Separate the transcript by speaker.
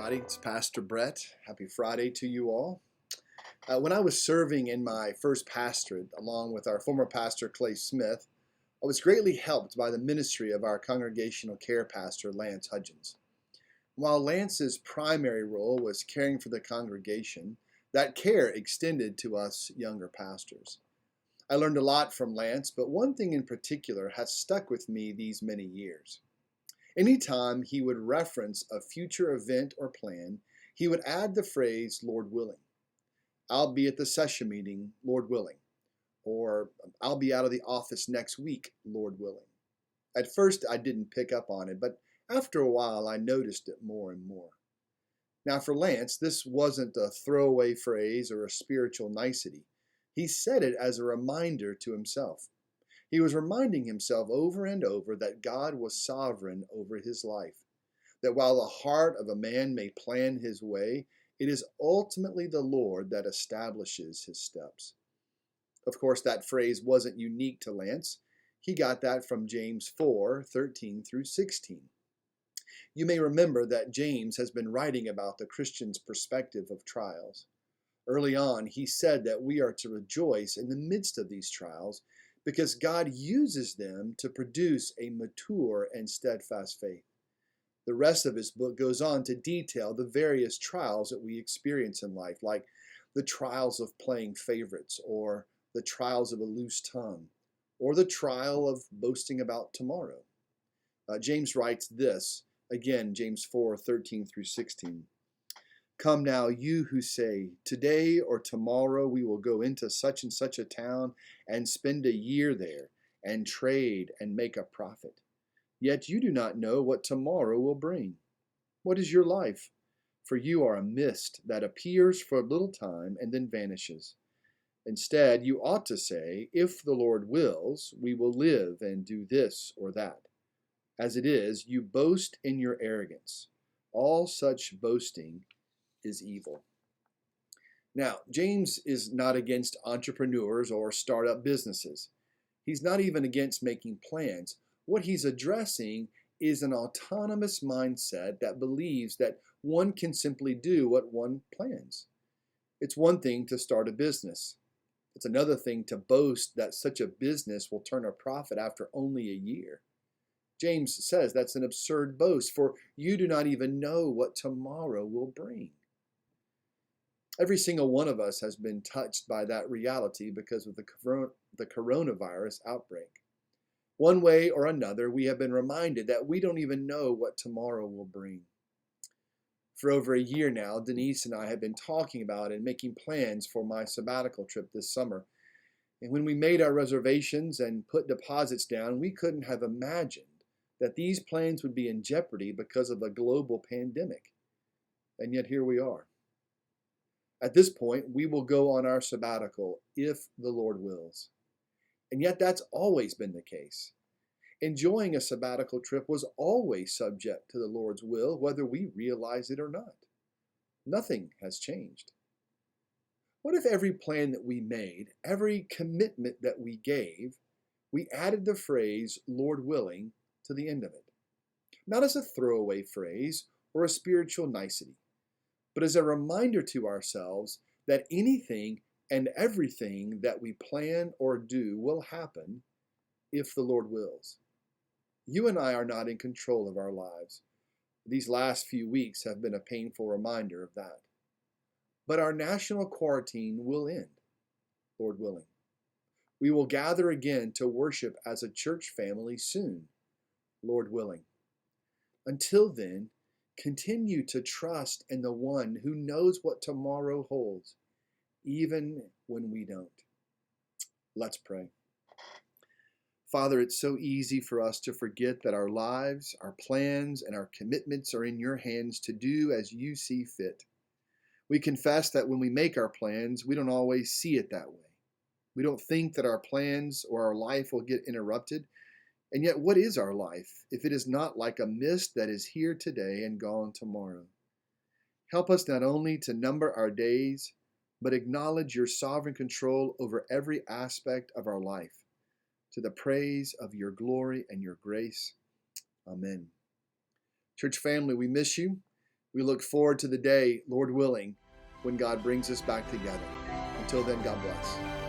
Speaker 1: everybody. It's Pastor Brett. Happy Friday to you all. When I was serving in my first pastorate, along with our former pastor Clay Smith, I was greatly helped by the ministry of our congregational care pastor, Lance Hudgens. While Lance's primary role was caring for the congregation, that care extended to us younger pastors. I learned a lot from Lance, but one thing in particular has stuck with me these many years. Anytime he would reference a future event or plan, he would add the phrase, Lord willing. I'll be at the session meeting, Lord willing. Or I'll be out of the office next week, Lord willing. At first, I didn't pick up on it, but after a while, I noticed it more and more. Now, for Lance, this wasn't a throwaway phrase or a spiritual nicety. He said it as a reminder to himself. He was reminding himself over and over that God was sovereign over his life, that while the heart of a man may plan his way, it is ultimately the Lord that establishes his steps. Of course, that phrase wasn't unique to Lance. He got that from James 4:13 through 16. You may remember that James has been writing about the Christian's perspective of trials. Early on, he said that we are to rejoice in the midst of these trials because God uses them to produce a mature and steadfast faith. The rest of his book goes on to detail the various trials that we experience in life, like the trials of playing favorites, or the trials of a loose tongue, or the trial of boasting about tomorrow. James writes this, again, James 4:13 through 16. Come now, you who say, today or tomorrow we will go into such and such a town and spend a year there and trade and make a profit. Yet you do not know what tomorrow will bring. What is your life? For you are a mist that appears for a little time and then vanishes. Instead, you ought to say, if the Lord wills, we will live and do this or that. As it is, you boast in your arrogance. All such boasting is evil. Now, James is not against entrepreneurs or startup businesses. He's not even against making plans. What he's addressing is an autonomous mindset that believes that one can simply do what one plans. It's one thing to start a business. It's another thing to boast that such a business will turn a profit after only a year. James says that's an absurd boast, for you do not even know what tomorrow will bring. Every single one of us has been touched by that reality because of the coronavirus outbreak. One way or another, we have been reminded that we don't even know what tomorrow will bring. For over a year now, Denise and I have been talking about and making plans for my sabbatical trip this summer. And when we made our reservations and put deposits down, we couldn't have imagined that these plans would be in jeopardy because of a global pandemic. And yet here we are. At this point, we will go on our sabbatical if the Lord wills. And yet that's always been the case. Enjoying a sabbatical trip was always subject to the Lord's will, whether we realize it or not. Nothing has changed. What if every plan that we made, every commitment that we gave, we added the phrase, Lord willing, to the end of it? Not as a throwaway phrase or a spiritual nicety, but as a reminder to ourselves that anything and everything that we plan or do will happen if the Lord wills. You and I are not in control of our lives. These last few weeks have been a painful reminder of that. But our national quarantine will end, Lord willing. We will gather again to worship as a church family soon, Lord willing. Until then, continue to trust in the one who knows what tomorrow holds, even when we don't. Let's pray. Father, it's so easy for us to forget that our lives, our plans, and our commitments are in your hands to do as you see fit. We confess that when we make our plans, we don't always see it that way. We don't think that our plans or our life will get interrupted. And yet, what is our life if it is not like a mist that is here today and gone tomorrow? Help us not only to number our days, but acknowledge your sovereign control over every aspect of our life, to the praise of your glory and your grace. Amen. Church family, we miss you. We look forward to the day, Lord willing, when God brings us back together. Until then, God bless.